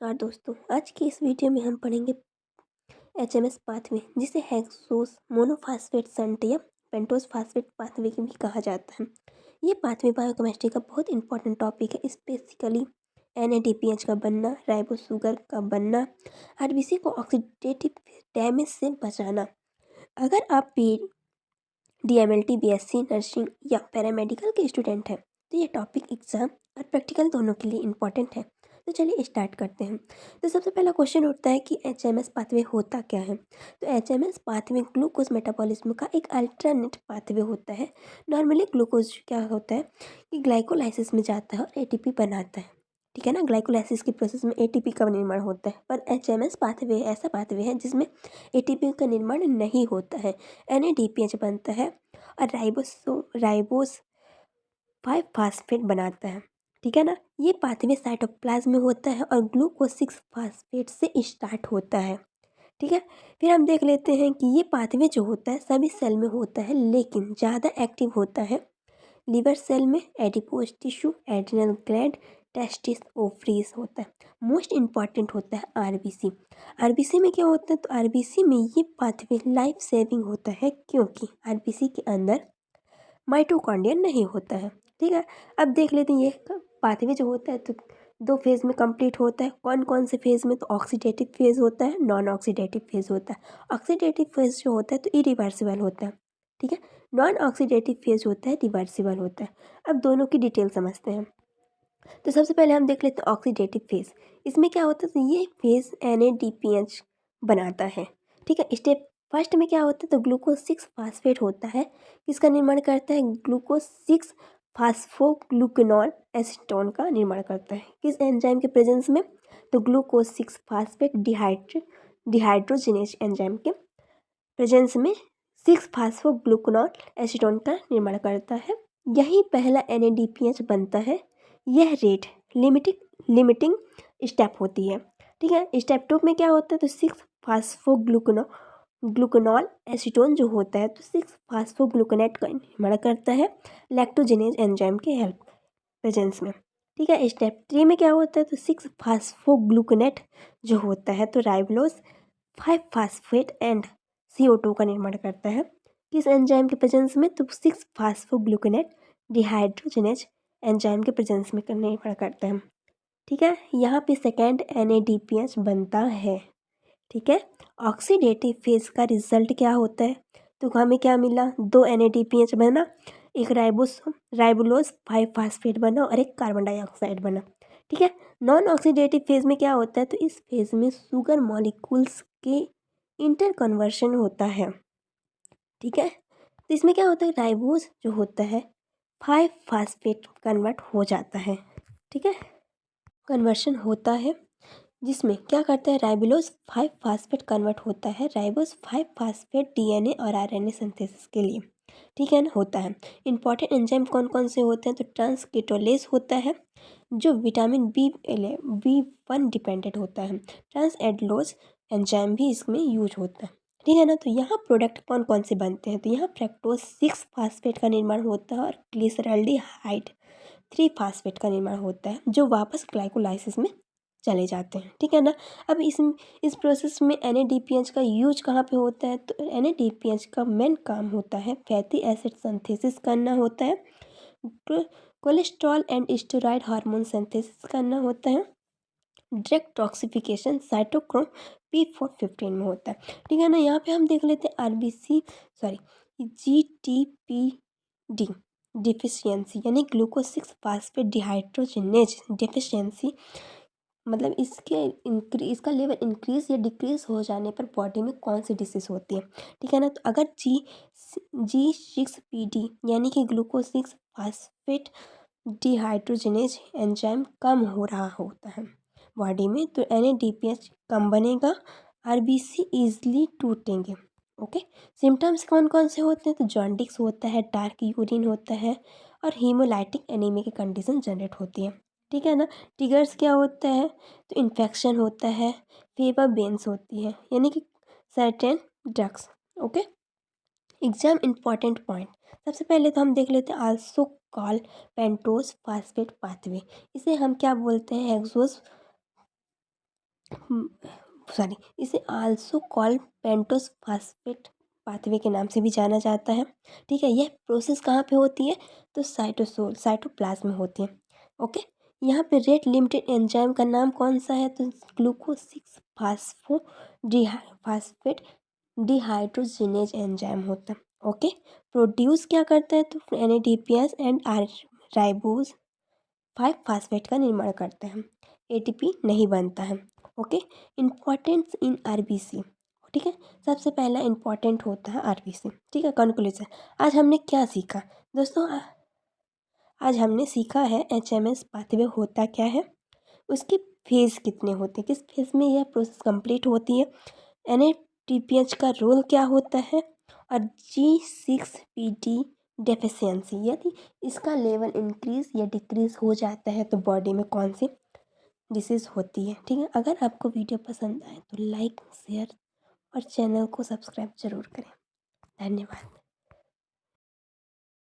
नमस्कार दोस्तों, आज की इस वीडियो में हम पढ़ेंगे एचएमएस पाथवे, जिसे हेक्सोस मोनोफॉस्फेट संट या पेंटोस फास्फेट पाथवे भी कहा जाता है। ये पाथवे बायोकेमिस्ट्री का बहुत इंपॉर्टेंट टॉपिक है। स्पेसिकली NADPH का बनना, राइबोस शुगर का बनना, आरबीसी को ऑक्सीडेटिव डैमेज से बचाना। अगर आप DMLT BSc नर्सिंग या पैरामेडिकल के स्टूडेंट हैं तो ये टॉपिक एग्जाम और प्रैक्टिकल दोनों के लिए इम्पॉर्टेंट है। तो चलिए स्टार्ट करते हैं। तो सबसे पहला क्वेश्चन उठता है कि HMS पाथवे होता क्या है। तो HMS पाथवे ग्लूकोज मेटाबॉलिज्म का एक अल्टरनेट पाथवे होता है। नॉर्मली ग्लूकोज क्या होता है कि ग्लाइकोलाइसिस में जाता है और ATP बनाता है, ठीक है ना। ग्लाइकोलाइसिस की प्रोसेस में ATP का निर्माण होता है, पर HMS पाथवे ऐसा पाथवे है जिसमें ATP का निर्माण नहीं होता है। NADPH बनता है और राइबोस 5 फास्फेट बनाता है, ठीक है ना। ये पाथवे साइटोप्लाज्म में होता है और ग्लूकोज 6 फास्फेट से स्टार्ट होता है, ठीक है। फिर हम देख लेते हैं कि ये पाथवे जो होता है सभी सेल में होता है, लेकिन ज़्यादा एक्टिव होता है लिवर सेल में, adipose tissue, adrenal gland, testis, ovaries होता है। मोस्ट इम्पॉर्टेंट होता है आरबीसी में क्या होता है, तो आरबीसी में ये पाथवे लाइफ सेविंग होता है क्योंकि आरबीसी के अंदर माइटोकॉन्ड्रिया नहीं होता है, ठीक है। अब देख लेते हैं ये पाथवे जो होता है तो दो फेज़ में कंप्लीट होता है। कौन कौन से फेज़ में, तो ऑक्सीडेटिव फेज़ होता है, नॉन ऑक्सीडेटिव फेज़ होता है। ऑक्सीडेटिव फेज़ जो होता है तो इरिवर्सिबल होता है, ठीक है। नॉन ऑक्सीडेटिव फेज़ होता है रिवर्सिबल होता है। अब दोनों की डिटेल समझते हैं। तो सबसे पहले हम देख लेते हैं ऑक्सीडेटिव फेज़। इसमें क्या होता है, तो ये फेज़ NADPH बनाता है, ठीक है। स्टेप फर्स्ट में क्या होता है, तो ग्लूकोज 6 फास्फेट होता है। किसका निर्माण करता है, ग्लूकोज 6 फास्फोग्लूकेनॉल एसीटोन का निर्माण करता है। किस एंजाइम के प्रेजेंस में, तो ग्लूकोज 6 फास्फेट डिहाइड्रोजिनेज एंजाइम के प्रेजेंस में 6 फास्फोग्लूकेनॉल एसीटोन का निर्माण करता है। यही पहला NADPH बनता है। यह रेट लिमिटिंग स्टेप होती है, ठीक है। स्टेप 2 में क्या होता है, तो 6 फास्फोग्लूकेनॉल एसीटोन जो होता है तो 6 फास्फोग्लूकेनेट का निर्माण करता है लैक्टोजिनेज एंजाइम के हेल्प प्रेजेंस में, ठीक है। स्टेप 3 में क्या होता है, तो 6 फास्फोग्लूकेनेट जो होता है तो राइबोलोज 5 फास्फेट एंड CO2 का निर्माण करता है। किस एंजाइम के प्रेजेंस में, तो 6 फास्फोग्लूकेनेट डिहाइड्रोजिनेज एंजाइम के प्रेजेंस में निर्माण करता है, ठीक है। यहाँ पे सेकेंड NADPH बनता है, ठीक है। ऑक्सीडेटिव फेज का रिजल्ट क्या होता है, तो हमें क्या मिला, 2 NADPH बना, एक राइबोलोज 5 फास्फेट बना और एक कार्बन डाइऑक्साइड बना, ठीक है। नॉन ऑक्सीडेटिव फेज में क्या होता है, तो इस फेज में शुगर मॉलिक्यूल्स के इंटर कन्वर्शन होता है, ठीक है। तो इसमें क्या होता है, राइबोज जो होता है 5 फास्फेट कन्वर्ट हो जाता है, ठीक है। कन्वर्शन होता है जिसमें क्या करता है, राइबोलोज 5 फास्फेट कन्वर्ट होता है राइबोज 5 फास्फेट DNA और RNA सिंथेसिस के लिए, ठीक है ना, होता है। इंपॉर्टेंट एंजाइम कौन कौन से होते हैं, तो ट्रांसकेटोलेज होता है जो विटामिन B1 डिपेंडेंट होता है। ट्रांस एडलोज एंजाइम भी इसमें यूज होता है, ठीक है ना। तो यहाँ प्रोडक्ट कौन कौन से बनते हैं, तो यहाँ फ्रैक्टोज 6 फास्फेट का निर्माण होता है और ग्लिसरल्डिहाइड 3 फास्फेट का निर्माण होता है जो वापस ग्लाइकोलाइसिस में चले जाते हैं, ठीक है ना। अब इस प्रोसेस में NADPH का यूज कहाँ पे होता है, तो NADPH का मेन काम होता है फैटी एसिड सिंथेसिस करना होता है, cholesterol and steroid hormone synthesis करना होता है, ड्रग टॉक्सिफिकेशन साइटोक्रोम P450 में होता है, ठीक है ना। यहाँ पे हम देख लेते हैं GTPD डिफिशियंसी यानी ग्लूकोज 6 फास्फेट डिहाइड्रोजिनेज डिफिशियंसी, मतलब इसका लेवल इंक्रीज या डिक्रीज हो जाने पर बॉडी में कौन सी डिसीज होती है, ठीक है ना। तो अगर G6PD यानी कि ग्लूकोज 6 फास्फेट डिहाइड्रोजिनेज एंजाइम कम हो रहा होता है बॉडी में, तो NADPH कम बनेगा, RBC ईजिली टूटेंगे, ओके। सिम्टम्स कौन कौन से होते हैं, तो जॉन्डिस होता है, डार्क यूरिन होता है और हीमोलाइटिक एनीमिया की कंडीशन जनरेट होती है, ठीक है ना। ट्रिगर्स क्या होता है, तो इन्फेक्शन होता है, फीवर बेन्स होती है यानी कि certain drugs, okay. Exam important point, सबसे पहले तो हम देख लेते हैं also call pentose phosphate pathway. इसे हम क्या बोलते हैं, हेक्सोस सॉरी, इसे also called pentose phosphate pathway के नाम से भी जाना जाता है। ठीक है, यह प्रोसेस कहाँ पे होती है? तो साइटोप्लाज्म में होती है। ओके, यहाँ पे रेट लिमिटेड एंजाइम का नाम कौन सा है? तो ग्लूकोज 6 फास्फेट डिहाइड्रोजिनेज एंजाइम होता है। ओके, प्रोड्यूस क्या करता है? तो NADPS एंड राइबोज 5 फास्फेट का निर्माण करते हैं। ATP नहीं बनता है। ओके, इम्पॉर्टेंस इन RBC। ठीक है, सबसे पहला इम्पॉर्टेंट होता है RBC। ठीक है, कंक्लूजन। आज हमने क्या सीखा दोस्तों? आज हमने सीखा है HMS पाथवे होता क्या है, उसकी फेज़ कितने होते हैं, किस फेज़ में यह प्रोसेस कंप्लीट होती है, NADPH का रोल क्या होता है, और G6PD डेफिशिएंसी यदि इसका लेवल इंक्रीज़ या डिक्रीज़ हो जाता है तो बॉडी में कौन सी डिसीज़ होती है। ठीक है, अगर आपको वीडियो पसंद आए तो लाइक, शेयर और चैनल को सब्सक्राइब ज़रूर करें। धन्यवाद।